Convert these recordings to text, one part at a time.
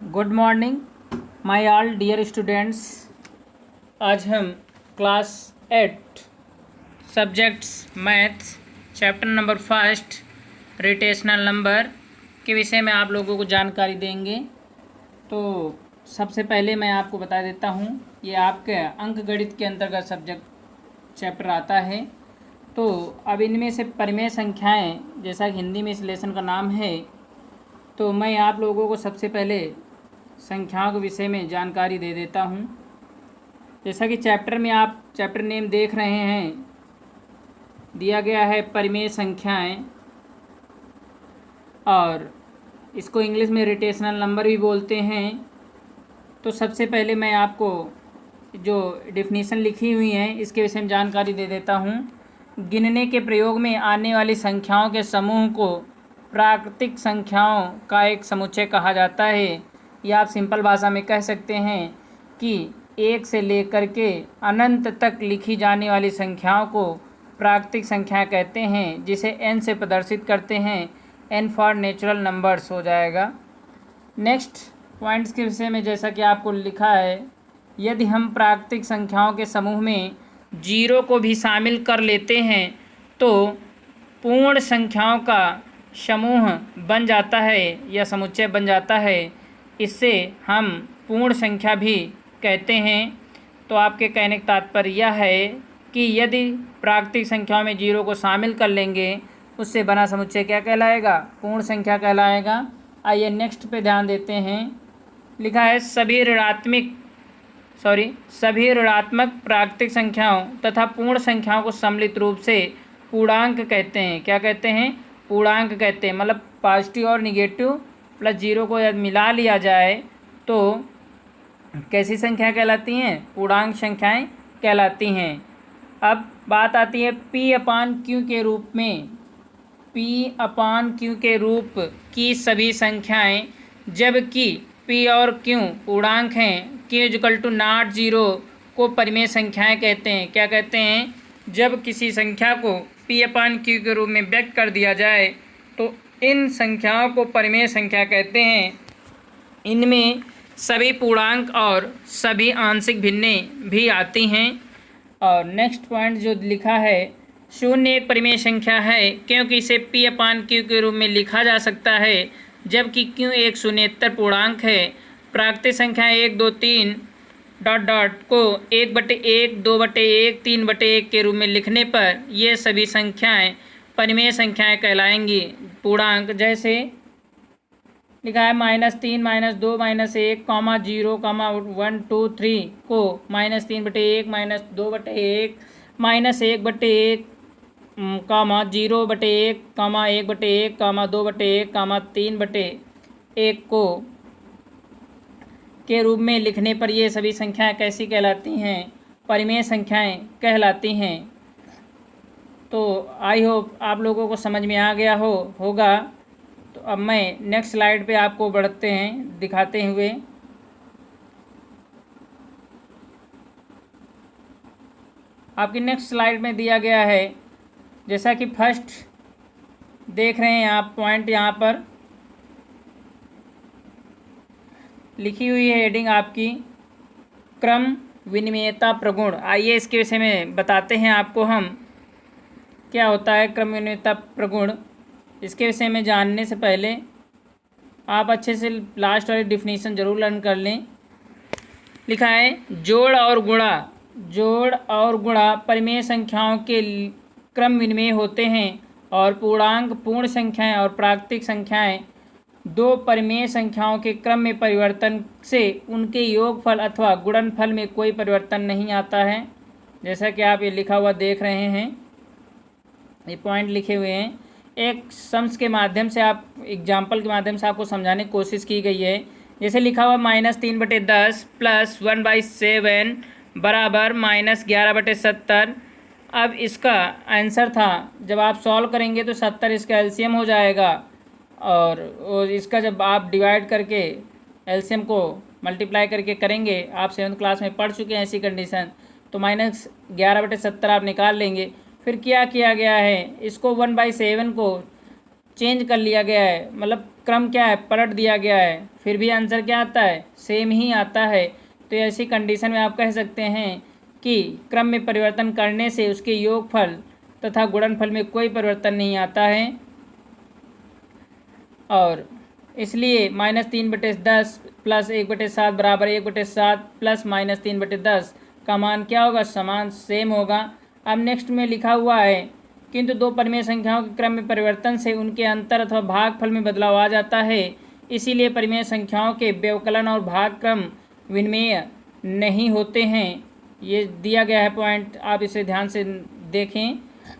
Good morning my all dear students. आज हम class 8 subjects maths chapter number first rotational number के विषय में आप लोगों को जानकारी देंगे। तो सबसे पहले मैं आपको बता देता हूँ, ये आपके अंक गणित के अंतर्गत सब्जेक्ट चैप्टर आता है। तो अब इनमें से परिमेय संख्याएं, जैसा कि हिंदी में इस लेसन का नाम है, तो मैं आप लोगों को सबसे पहले संख्याओं के विषय में जानकारी दे देता हूँ। जैसा कि चैप्टर में आप चैप्टर नेम देख रहे हैं, दिया गया है परिमेय संख्याएं, और इसको इंग्लिश में रोटेशनल नंबर भी बोलते हैं। तो सबसे पहले मैं आपको जो डिफिनीशन लिखी हुई है इसके विषय में जानकारी दे देता हूँ। गिनने के प्रयोग में आने वाली संख्याओं के समूह को प्राकृतिक संख्याओं का एक समुच्चय कहा जाता है, या आप सिंपल भाषा में कह सकते हैं कि एक से लेकर के अनंत तक लिखी जाने वाली संख्याओं को प्राकृतिक संख्या कहते हैं, जिसे n से प्रदर्शित करते हैं। n फॉर नेचुरल नंबर्स हो जाएगा। नेक्स्ट पॉइंट्स के विषय में जैसा कि आपको लिखा है, यदि हम प्राकृतिक संख्याओं के समूह में जीरो को भी शामिल कर लेते हैं तो पूर्ण संख्याओं का समूह बन जाता है या समुच्चय बन जाता है। इससे हम पूर्ण संख्या भी कहते हैं। तो आपके कहने का तात्पर्य यह है कि यदि प्राकृतिक संख्याओं में जीरो को शामिल कर लेंगे, उससे बना समुच्चय क्या कहलाएगा? पूर्ण संख्या कहलाएगा। आइए नेक्स्ट पे ध्यान देते हैं। लिखा है सभी ऋणात्मक प्राकृतिक संख्याओं तथा पूर्ण संख्याओं को सम्मिलित रूप से पूर्णांक कहते हैं। क्या कहते हैं? पूर्णांक कहते हैं। मतलब पॉजिटिव और निगेटिव प्लस जीरो को यदि मिला लिया जाए तो कैसी संख्या कहलाती हैं? पूर्णांक संख्याएं कहलाती हैं। अब बात आती है P/Q के रूप में। P/Q के रूप की सभी संख्याएं, जबकि P और Q पूर्णांक हैं, Q=0 को परिमेय संख्याएं कहते हैं। क्या कहते हैं? जब किसी संख्या को P/Q के रूप में व्यक्त कर दिया जाए तो इन संख्याओं को परिमेय संख्या कहते हैं। इनमें सभी पूर्णांक और सभी आंशिक भिन्नें भी आती हैं। और नेक्स्ट पॉइंट जो लिखा है, शून्य एक परिमेय संख्या है क्योंकि इसे P/Q के रूप में लिखा जा सकता है, जबकि Q एक शून्येतर पूर्णांक है। प्राकृतिक संख्या 1, 2, 3 ... को 1/1, 2/1, 3/1 के रूप में लिखने पर ये सभी संख्याएं परिमेय संख्याएं कहलाएंगी। पूर्णांक जैसे लिखा है -3, -2, -1, -0, -1, 2, 3 को -3/1, -2/1, -1/1, 0/1, 1/1, 2/1, 3/1 को के रूप में लिखने पर ये सभी संख्याएं कैसी कहलाती हैं? परिमेय संख्याएं कहलाती हैं। तो आई होप आप लोगों को समझ में आ गया होगा। तो अब मैं नेक्स्ट स्लाइड पे आपको बढ़ते हैं दिखाते हुए। आपकी नेक्स्ट स्लाइड में दिया गया है, जैसा कि फर्स्ट देख रहे हैं आप पॉइंट, यहाँ पर लिखी हुई है हेडिंग आपकी क्रम विनिमेयता प्रगुण। आइए इसके विषय में बताते हैं आपको हम, क्या होता है क्रम विनिमेयता प्रगुण। इसके विषय में जानने से पहले आप अच्छे से लास्ट वाली डिफिनीशन ज़रूर लर्न कर लें। लिखा है जोड़ और गुणा परिमेय संख्याओं के क्रम विनिमेय होते हैं, और पूर्णांक, पूर्ण संख्याएं और प्राकृतिक संख्याएं दो परिमेय संख्याओं के क्रम में परिवर्तन से उनके योगफल अथवा गुणनफल में कोई परिवर्तन नहीं आता है। जैसा कि आप ये लिखा हुआ देख रहे हैं, ये पॉइंट लिखे हुए हैं। एक सम्स के माध्यम से, आप एग्जाम्पल के माध्यम से आपको समझाने की कोशिश की गई है। जैसे लिखा हुआ -3/10 + 1/7 बराबर -11/70। अब इसका आंसर था, जब आप सॉल्व करेंगे तो 70 इसका एलसीएम हो जाएगा, और इसका जब आप डिवाइड करके एलसीएम को मल्टीप्लाई करके करेंगे, आप 7th क्लास में पढ़ चुके हैं ऐसी कंडीशन, तो -11/70 आप निकाल लेंगे। फिर क्या किया गया है, इसको 1/7 को चेंज कर लिया गया है, मतलब क्रम क्या है, पलट दिया गया है, फिर भी आंसर क्या आता है, सेम ही आता है। तो ऐसी कंडीशन में आप कह सकते हैं कि क्रम में परिवर्तन करने से उसके योगफल तथा गुणनफल में कोई परिवर्तन नहीं आता है, और इसलिए -3/10 प्लस 1/7 बराबर 1/7 प्लस -3/10 का मान क्या होगा, समान सेम होगा। अब नेक्स्ट में लिखा हुआ है, किंतु दो परिमेय संख्याओं के क्रम में परिवर्तन से उनके अंतर अथवा भागफल में बदलाव आ जाता है, इसीलिए परिमेय संख्याओं के व्यवकलन और भागक्रम विनिमेय नहीं होते हैं। ये दिया गया है पॉइंट, आप इसे ध्यान से देखें।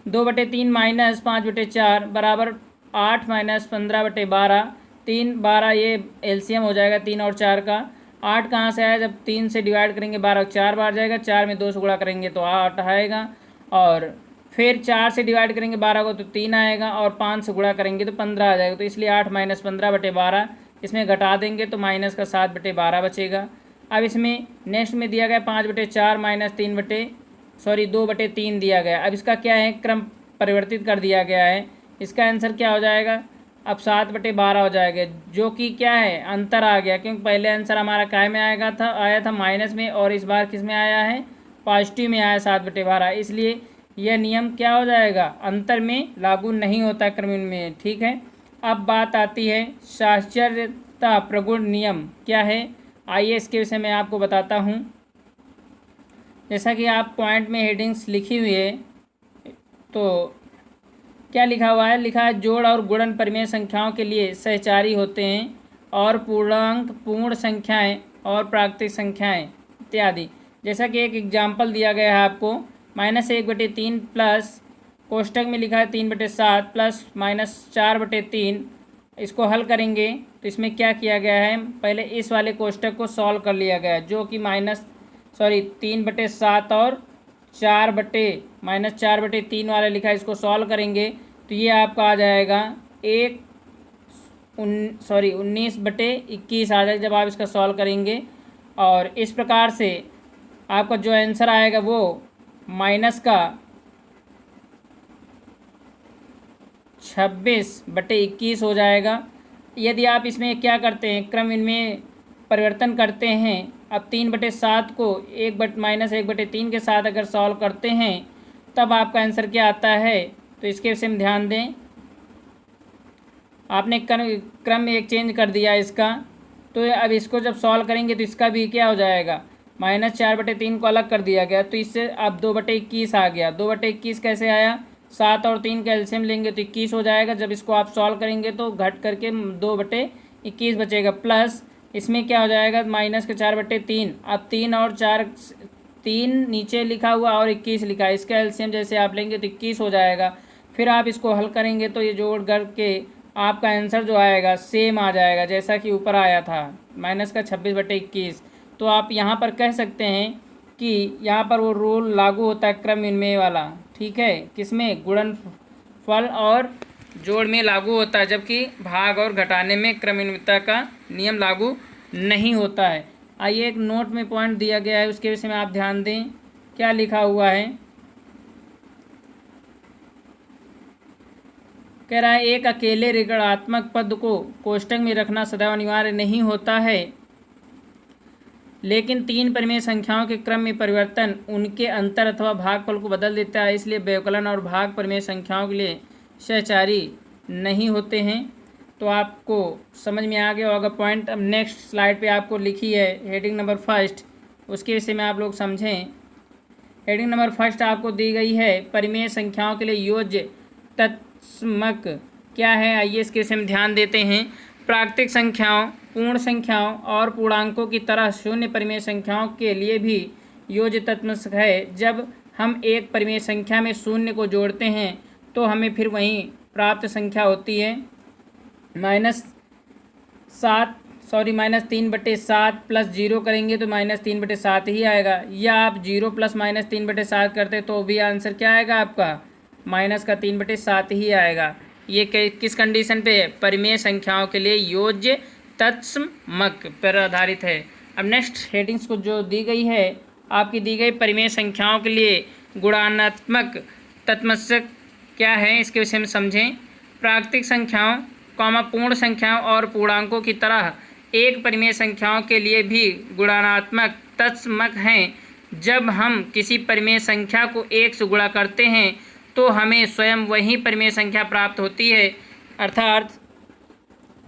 2/3 माइनस 5/4 बराबर 8 माइनस 15/12, 3 12, ये एलसीएम हो जाएगा 3 और 4 का। 8 कहाँ से आया, जब 3 से डिवाइड करेंगे 12 4 बार जाएगा, 4 में 2 से गुणा करेंगे तो 8 आएगा, और फिर 4 से डिवाइड करेंगे 12 को तो 3 आएगा, और 5 से गुणा करेंगे तो 15 आ जाएगा। तो इसलिए 8 माइनस 15/12, इसमें घटा देंगे तो माइनस का 7/12 बचेगा। अब इसमें नेक्स्ट में दिया गया 5/4 माइनस 2/3 दिया गया। अब इसका क्या है, क्रम परिवर्तित कर दिया गया है। इसका आंसर क्या हो जाएगा, अब 7/12 हो जाएगा, जो कि क्या है, अंतर आ गया, क्योंकि पहले आंसर हमारा काय में आया था माइनस में, और इस बार किस में आया है, पॉजिटिव में आया 7/12। इसलिए यह नियम क्या हो जाएगा, अंतर में लागू नहीं होता क्रम में। ठीक है, अब बात आती है साहचर्यता प्रगुण नियम क्या है। आइए इसके विषय में आपको बताता हूँ। जैसा कि आप पॉइंट में हेडिंग्स लिखी हुई है, तो क्या लिखा हुआ है, लिखा है जोड़ और गुणन परिमेय संख्याओं के लिए सहचारी होते हैं, और पूर्णांक पूर्ण संख्याएं और प्राकृतिक संख्याएं इत्यादि। जैसा कि एक एग्जाम्पल दिया गया है आपको, -1/3 प्लस कोष्टक में लिखा है 3/7 प्लस -4/3। इसको हल करेंगे तो इसमें क्या किया गया है, पहले इस वाले कोष्टक को सॉल्व कर लिया गया है, जो कि 3/7 और -4/3 वाला लिखा है। इसको सॉल्व करेंगे तो ये आपका आ जाएगा 19/21 आ जाएगा जब आप इसका सॉल्व करेंगे। और इस प्रकार से आपका जो आंसर आएगा वो माइनस का 26/21 हो जाएगा। यदि आप इसमें क्या करते हैं, क्रम इनमें परिवर्तन करते हैं, अब 3/7 को -1/3 के साथ अगर सॉल्व करते हैं तब आपका आंसर क्या आता है, तो इसके विषय में ध्यान दें। आपने क्रम एक चेंज कर दिया इसका, तो अब इसको जब सॉल्व करेंगे तो इसका भी क्या हो जाएगा, -4/3 को अलग कर दिया गया, तो इससे अब 2/21 आ गया। 2/21 कैसे आया, 7 और 3 का एलसीएम लेंगे तो 21 हो जाएगा। जब इसको आप सॉल्व करेंगे तो घट करके 2/21 बचेगा, प्लस इसमें क्या हो जाएगा, -4/3। अब 3 और 4, 3 नीचे लिखा हुआ और 21 लिखा है, इसका एलसीएम जैसे आप लेंगे तो 21 हो जाएगा। फिर आप इसको हल करेंगे तो ये जोड़ करके आपका आंसर जो आएगा सेम आ जाएगा जैसा कि ऊपर आया था, -26/21। तो आप यहाँ पर कह सकते हैं कि यहाँ पर वो रूल लागू होता है क्रम इनमें वाला। ठीक है, किसमें, गुणनफल और जोड़ में लागू होता है, जबकि भाग और घटाने में क्रमनियमितता का नियम लागू नहीं होता है। आइए एक नोट में पॉइंट दिया गया है, उसके विषय में आप ध्यान दें। क्या लिखा हुआ है, कह रहा है एक अकेले ऋणात्मक पद को कोष्टक में रखना सदैव अनिवार्य नहीं होता है, लेकिन 3 परिमेय संख्याओं के क्रम में परिवर्तन उनके अंतर अथवा भागफल को बदल देता है, इसलिए व्यवकलन और भाग परिमेय संख्याओं के लिए सहचारी नहीं होते हैं। तो आपको समझ में आ गया होगा पॉइंट। अब नेक्स्ट स्लाइड पे आपको लिखी है हेडिंग नंबर 1, उसके विषय में आप लोग समझें। हेडिंग नंबर 1 आपको दी गई है परिमेय संख्याओं के लिए योज्य तत्समक क्या है। आइए इसके विषय में ध्यान देते हैं। प्राकृतिक संख्याओं, पूर्ण संख्याओं और पूर्णांकों की तरह शून्य परिमेय संख्याओं के लिए भी योज्य तत्समक है। जब हम एक परिमेय संख्या में शून्य को जोड़ते हैं तो हमें फिर वहीं प्राप्त संख्या होती है -3/7 प्लस 0 करेंगे तो -3/7 ही आएगा, या आप 0 प्लस -3/7 करते तो भी आंसर क्या आएगा आपका, -3/7 ही आएगा। ये किस कंडीशन पे है, परिमेय संख्याओं के लिए योज्य तत्समक पर आधारित है। अब नेक्स्ट हेडिंग्स को जो दी गई है, आपकी दी गई परिमेय संख्याओं के लिए गुणात्मक तत्समक क्या है, इसके विषय में समझें। प्राकृतिक संख्याओं पूर्ण संख्याओं और पूर्णांकों की तरह एक परिमेय संख्याओं के लिए भी गुणात्मक तत्समक हैं। जब हम किसी परिमेय संख्या को 1 से गुणा करते हैं तो हमें स्वयं वही परिमेय संख्या प्राप्त होती है, अर्थात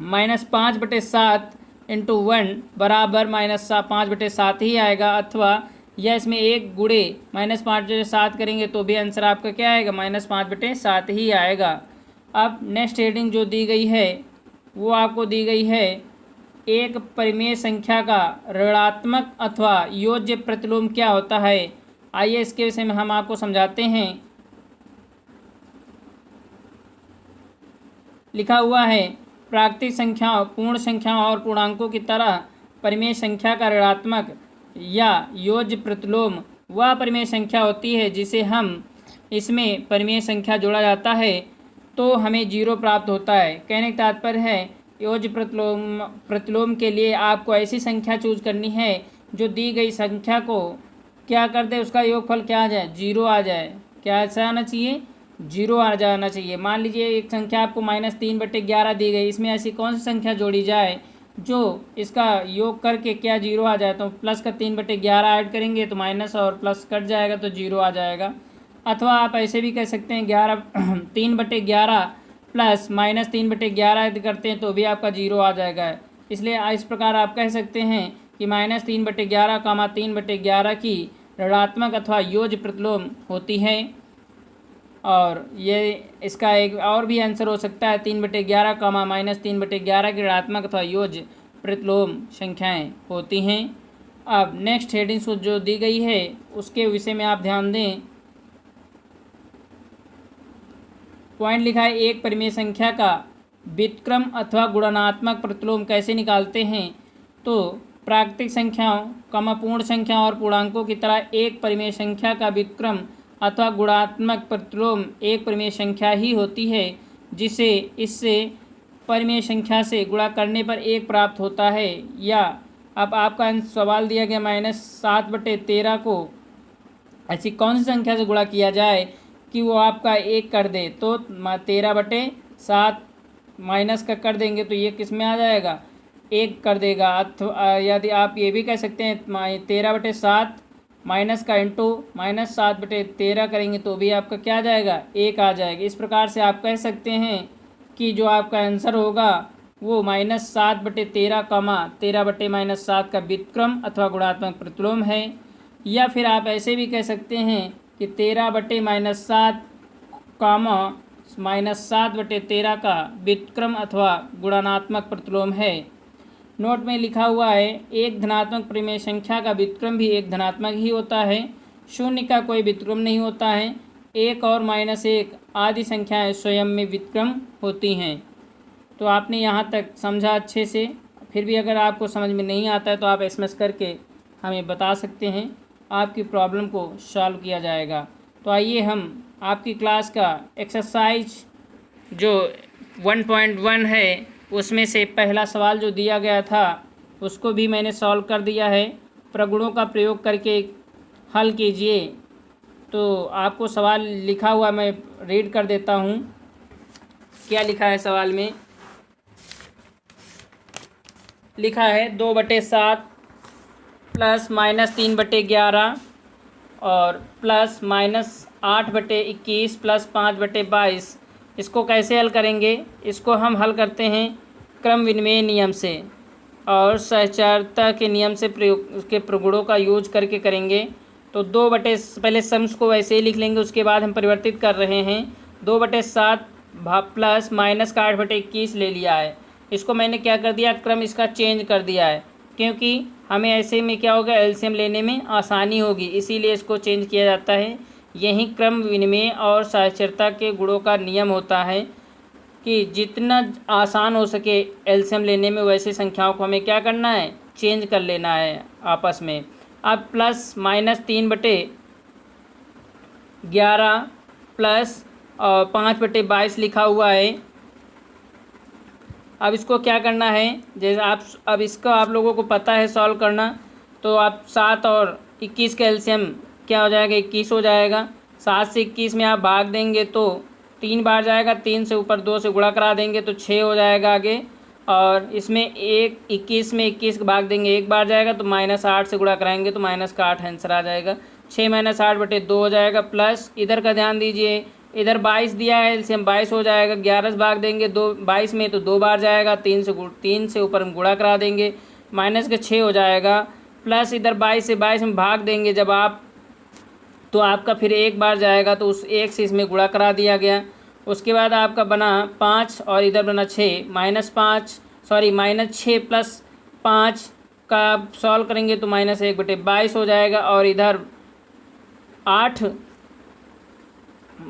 -5/7 इंटू 1 बराबर -5/7 ही आएगा, अथवा या इसमें 1 गुणे -5/7 करेंगे तो भी आंसर आपका क्या आएगा, -5/7 ही आएगा। अब नेक्स्ट हेडिंग जो दी गई है वो आपको दी गई है एक परिमेय संख्या का ऋणात्मक अथवा योज्य प्रतिलोम क्या होता है। आइए इसके विषय में हम आपको समझाते हैं। लिखा हुआ है, प्राकृतिक संख्याओं, पूर्ण संख्याओं और पूर्णांकों की तरह परिमेय संख्या का ऋणात्मक या योज्य प्रतिलोम वह परिमेय संख्या होती है जिसे हम इसमें परिमेय संख्या जोड़ा जाता है तो हमें 0 प्राप्त होता है। कहने का तात्पर्य है योज्य प्रतिलोम के लिए आपको ऐसी संख्या चूज करनी है जो दी गई संख्या को क्या कर दे, उसका योगफल क्या आ जाए, 0 आ जाए। क्या ऐसा आना चाहिए, 0 आ जाना चाहिए। मान लीजिए एक संख्या आपको -3/11 दी गई, इसमें ऐसी कौन सी संख्या जोड़ी जाए जो इसका योग करके क्या 0 आ जाए। तो प्लस का 3/11 ऐड करेंगे तो माइनस और प्लस कट जाएगा तो 0 आ जाएगा। अथवा आप ऐसे भी कह सकते हैं 3/11 प्लस -3/11 यदि करते हैं तो भी आपका 0 आ जाएगा। इसलिए इस प्रकार आप कह सकते हैं कि -3/11, 3/11 की ऋणात्मक अथवा योज्य प्रतिलोम होती है। और ये इसका एक और भी आंसर हो सकता है, 3/11, -3/11 की ऋणात्मक अथवा योज्य प्रतिलोम संख्याएं होती हैं। अब नेक्स्ट हेडिंग जो दी गई है उसके विषय में आप ध्यान दें। पॉइंट लिखा है, एक परिमेय संख्या का व्युत्क्रम अथवा गुणात्मक प्रतिलोम कैसे निकालते हैं। तो प्राकृतिक संख्याओं, पूर्ण संख्याओं और पूर्णांकों की तरह एक परिमेय संख्या का व्युत्क्रम अथवा गुणात्मक प्रतिलोम एक परिमेय संख्या ही होती है जिसे इससे परिमेय संख्या से गुणा करने पर 1 प्राप्त होता है। या अब आपका सवाल दिया गया -7/13 को ऐसी कौन सी संख्या से गुणा किया जाए कि वो आपका 1 कर दे। तो 13/7 माइनस का कर देंगे तो ये किस में आ जाएगा, 1 कर देगा। अथवा यदि आप ये भी कह सकते हैं 13/7 माइनस का इंटू -7/13 करेंगे तो भी आपका क्या आ जाएगा, 1 आ जाएगा। इस प्रकार से आप कह सकते हैं कि जो आपका आंसर होगा वो -7/13, 13/-7 का व्युत्क्रम अथवा गुणात्मक प्रतिलोम है। या फिर आप ऐसे भी कह सकते हैं कि 13/-7, -7/13 का व्युत्क्रम अथवा गुणात्मक प्रतिलोम है। नोट में लिखा हुआ है, एक धनात्मक परिमेय संख्या का व्युत्क्रम भी एक धनात्मक ही होता है। शून्य का कोई व्युत्क्रम नहीं होता है। 1 और -1 आदि संख्याएं स्वयं में व्युत्क्रम होती हैं। तो आपने यहाँ तक समझा अच्छे से। फिर भी अगर आपको समझ में नहीं आता है तो आप SMS करके हमें बता सकते हैं, आपकी प्रॉब्लम को सॉल्व किया जाएगा। तो आइए हम आपकी क्लास का एक्सरसाइज जो 1.1 है उसमें से पहला सवाल जो दिया गया था उसको भी मैंने सॉल्व कर दिया है। प्रगुणों का प्रयोग करके हल कीजिए। तो आपको सवाल लिखा हुआ मैं रीड कर देता हूँ। क्या लिखा है सवाल में, लिखा है 2/7 प्लस -3/11 और प्लस -8/21 प्लस 5/22। इसको कैसे हल करेंगे, इसको हम हल करते हैं क्रम विनिमय नियम से और सहचारिता के नियम से प्रयोग के प्रगुणों का यूज करके करेंगे। तो पहले सम्स को वैसे ही लिख लेंगे, उसके बाद हम परिवर्तित कर रहे हैं। 2/7 प्लस माइनस का 8/21 ले लिया है। इसको मैंने क्या कर दिया, क्रम इसका चेंज कर दिया है क्योंकि हमें ऐसे में क्या होगा, एलसीएम लेने में आसानी होगी, इसीलिए इसको चेंज किया जाता है। यही क्रम विनिमय और सहचरता के गुणों का नियम होता है कि जितना आसान हो सके एलसीएम लेने में वैसे संख्याओं को हमें क्या करना है, चेंज कर लेना है आपस में। अब प्लस -3/11 प्लस 5/22 लिखा हुआ है। अब इसको क्या करना है, जैसे अब इसको आप लोगों को पता है सॉल्व करना। तो आप 7 और 21 का एलसीएम क्या हो जाएगा, 21 हो जाएगा। 7 से 21 में आप भाग देंगे तो 3 बार जाएगा, 3 से ऊपर 2 से गुणा करा देंगे तो 6 हो जाएगा आगे। और इसमें 21 में 21 भाग देंगे, 1 बार जाएगा तो -8 से गुणा कराएंगे तो माइनस का 8 आंसर आ जाएगा। 6 - 8 बटे 2 हो जाएगा। प्लस इधर का ध्यान दीजिए, इधर 22 दिया है, एलसीएम 22 हो जाएगा। 11 से भाग देंगे 22 में तो 2 बार जाएगा, 3 से ऊपर हम गुणा करा देंगे, माइनस का 6 हो जाएगा। प्लस इधर 22 से 22 में भाग देंगे जब आप, तो आपका फिर 1 बार जाएगा तो उस 1 से इसमें गुणा करा दिया गया। उसके बाद आपका बना 5 और इधर बना 6, -6 प्लस 5 का सॉल्व करेंगे तो -1 बटे 22 हो जाएगा। और इधर 8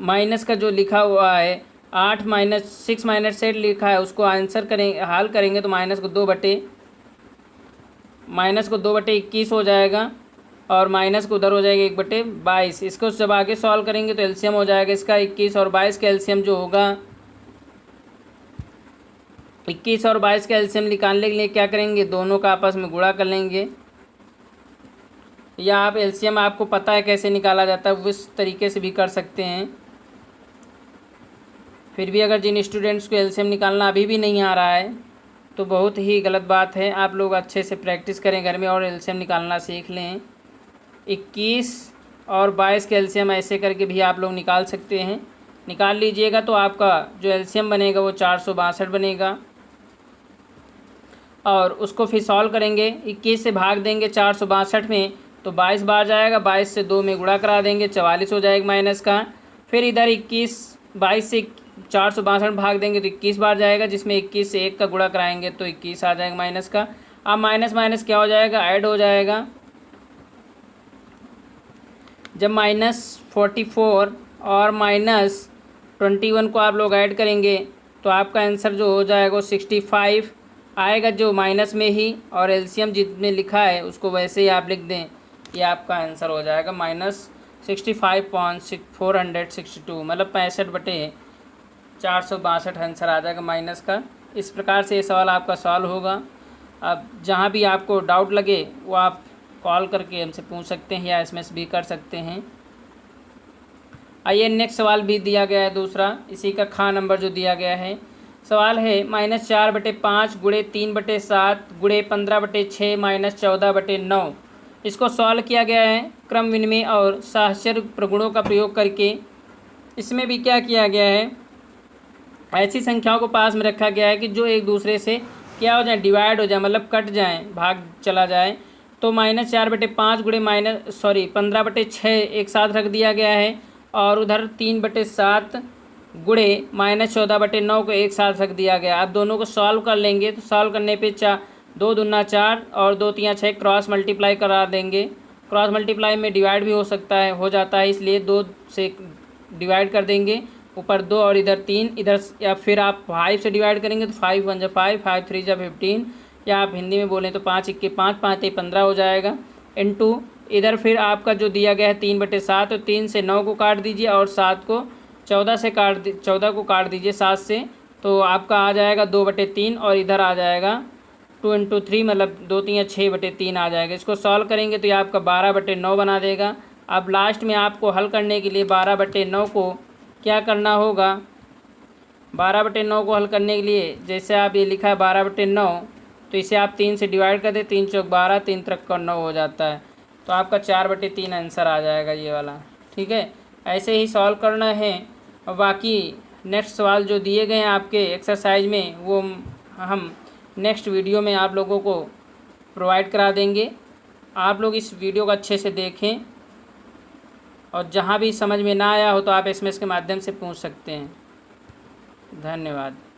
माइनस का जो लिखा हुआ है 8 - 6 - 8 लिखा है, उसको आंसर करेंगे, हल करेंगे तो माइनस को 2 बटे 21 हो जाएगा। और माइनस को उधर हो जाएगा 1 बटे 22। इसको जब आगे सॉल्व करेंगे तो एलसीएम हो जाएगा इसका 21 और 22 का एलसीएम जो होगा, 21 और 22 का एलसीएम निकालने के लिए क्या करेंगे, दोनों का आपस में गुणा कर लेंगे। या आप एलसीएम आपको पता है कैसे निकाला जाता है, उस तरीके से भी कर सकते हैं। फिर भी अगर जिन स्टूडेंट्स को एलसीएम निकालना अभी भी नहीं आ रहा है तो बहुत ही गलत बात है। आप लोग अच्छे से प्रैक्टिस करें घर में और एलसीएम निकालना सीख लें। 21 और 22 के एलसीएम ऐसे करके भी आप लोग निकाल सकते हैं। निकाल लीजिएगा तो आपका जो एलसीएम बनेगा वो 462 बनेगा। और उसको फिर सॉल्व करेंगे, 21 से भाग देंगे 462 में तो 22 बार जाएगा, 22 से 2 में गुणा करा देंगे, 44 हो जाएगा माइनस का। फिर इधर 22 से 462 भाग देंगे तो 21 बार जाएगा, जिसमें 21 से 1 का गुणा कराएंगे तो 21 आ जाएगा माइनस का। अब माइनस माइनस क्या हो जाएगा, ऐड हो जाएगा। जब -44 और -21 को आप लोग ऐड करेंगे तो आपका आंसर जो हो जाएगा वो 65 आएगा, जो माइनस में ही। और एलसीएम जितने लिखा है उसको वैसे ही आप लिख दें, ये आपका आंसर हो जाएगा -65.462, मतलब 65 बटे 462 आंसर आ जाएगा माइनस का। इस प्रकार से ये सवाल आपका सॉल्व होगा। अब जहाँ भी आपको डाउट लगे वो आप कॉल करके हमसे पूछ सकते हैं या एसएमएस भी कर सकते हैं। आइए नेक्स्ट सवाल भी दिया गया है दूसरा, इसी का खा नंबर जो दिया गया है। सवाल है -4 बटे 5 गुणे 3 बटे 7 गुणे 15 बटे 6 -14 बटे 9। इसको सॉल्व किया गया है क्रम विनिमय और साहचर्य प्रगुणों का प्रयोग करके। इसमें भी क्या किया गया है, ऐसी संख्याओं को पास में रखा गया है कि जो एक दूसरे से क्या हो जाए, डिवाइड हो जाए, मतलब कट जाए, भाग चला जाए। तो -4 बटे 5 गुणे 15 बटे 6 एक साथ रख दिया गया है। और उधर 3 बटे 7 गुणे -14 बटे 9 को एक साथ रख दिया गया। अब दोनों को सॉल्व कर लेंगे तो सॉल्व करने पे 2 दूना 4 और 2 तियां 6 क्रॉस मल्टीप्लाई करा देंगे। क्रॉस मल्टीप्लाई में डिवाइड भी हो जाता है, इसलिए 2 से डिवाइड कर देंगे, ऊपर 2 और इधर 3। इधर या फिर आप 5 से डिवाइड करेंगे तो 5 1 जा 5, 5 3 जा 15, या आप हिंदी में बोलें तो 5 1 5, 5 3 15 हो जाएगा। इनटू इधर फिर आपका जो दिया गया है 3 बटे 7, तो 3 से 9 को काट दीजिए और 7 को 14 को काट दीजिए 7 से, तो आपका आ जाएगा 2 बटे 3। और इधर आ जाएगा 2 × 3, मतलब 2 3 6 बटे 3 आ जाएगा। इसको सॉल्व करेंगे तो ये आपका 12 बटे 9 बना देगा। अब लास्ट में आपको हल करने के लिए 12 बटे 9 को क्या करना होगा, 12 बटे 9 को हल करने के लिए जैसे आप ये लिखा है 12 बटे 9, तो इसे आप 3 से डिवाइड कर दें, 3 चौक 12, 3 त्रिक 9 हो जाता है। तो आपका 4 बटे 3 आंसर आ जाएगा ये वाला। ठीक है, ऐसे ही सॉल्व करना है। और बाकी नेक्स्ट सवाल जो दिए गए हैं आपके एक्सरसाइज में वो हम नेक्स्ट वीडियो में आप लोगों को प्रोवाइड करा देंगे। आप लोग इस वीडियो को अच्छे से देखें और जहाँ भी समझ में ना आया हो तो आप एसएमएस के माध्यम से पूछ सकते हैं। धन्यवाद।